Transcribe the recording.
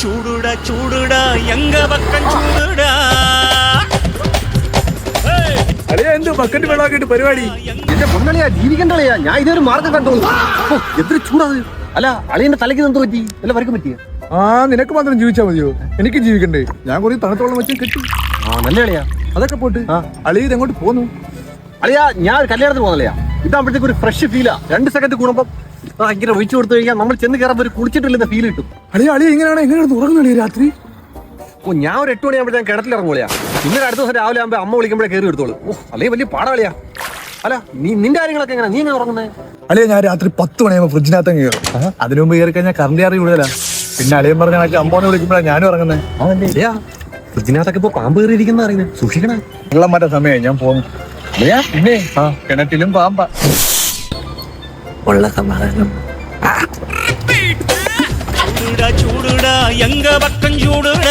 ചൂടുടാ ചൂടുടാ എങ്ക പക്കം ചൂടുടാ. അളിയാ എന്ത് ബക്കറ്റ് വെള്ളമാക്കിയിട്ട് പരിപാടി? എന്റെ പൊന്നളിയാ, ജീവിക്കണ്ടളിയാ. ഞാൻ ഇതൊരു മാർഗം കണ്ടോളൂ. എത്ര ചൂടാത്. അല്ല, അളിയന്റെ തലയ്ക്ക് എന്ത് പറ്റി? അല്ല വരക്ക് പറ്റിയ? ആ, നിനക്ക് മാത്രം ജീവിച്ചാ മതിയോ? എനിക്ക് ജീവിക്കണ്ടേ? ഞാൻ കുറെ തണുത്തോളം വെച്ച് കെട്ടി. ആ, നല്ല അളിയാ. അതൊക്കെ പോട്ട് അളി ഇതെങ്ങോട്ട് പോന്നു? അളിയാ, ഞാൻ ഒരു കല്യാണത്തിന് പോകുന്നല്ലയാ. ഇതാകുമ്പോഴത്തേക്ക് ഒരു ഫ്രഷ് ഫീലാ. 2 സെക്കൻഡ് കൂടുമ്പം ഇങ്ങനെ ഒഴിച്ചു കൊടുത്തു കഴിഞ്ഞാൽ നമ്മൾ ചെന്ന് കയറുമ്പോൾ ഒരു കുളിച്ചിട്ടില്ലെന്ന ഫീൽ കിട്ടും. അളിയാ എങ്ങനെയാണ് ഉറങ്ങുന്നേ രാത്രി? ഓ, ഞാൻ ഒരു 8 മണിയാകുമ്പോൾ ഞാൻ കിടത്തിലിറങ്ങുമ്പോഴാ. പിന്നെ അടുത്ത ദിവസം രാവിലെ ആകുമ്പോൾ അമ്മ വിളിക്കുമ്പോഴേ കയറി എടുത്തോളൂ. ഓ, അല്ലെങ്കിൽ വലിയ പാടാളിയാ. അല്ല, നിന്റെ കാര്യങ്ങളൊക്കെ എങ്ങനെ? നീ എങ്ങനെ ഉറങ്ങുന്നത്? അളിയാ, ഞാൻ രാത്രി 10 മണിയാകുമ്പോൾ ഫ്രിഡ്ജിനകത്ത് കയറും. അതിനു മുമ്പ് കയറി കഴിഞ്ഞാൽ കറണ്ട് ചാർജ് കൂടുതലാ. പിന്നെ അളിയൻ പറഞ്ഞ അമ്മോനെ വിളിക്കുമ്പോഴാണ് ഞാനും ഇറങ്ങുന്നത്. അതെന്താ ഫ്രിഡ്ജിനകത്തൊക്കെ ഇപ്പൊ പാമ്പ് കയറിയിരിക്കുന്ന അറിയുന്നത്? സൂക്ഷിക്കണേ. വെള്ളം മാറ്റാൻ സമയമായി, ഞാൻ പോകുന്നു. പിന്നെ കിണറ്റിലും പാമ്പ ഉള്ള സമാധാനം. ചൂടുടാ ചൂടുടാ എങ്ക പക്കം ചൂടുടാ.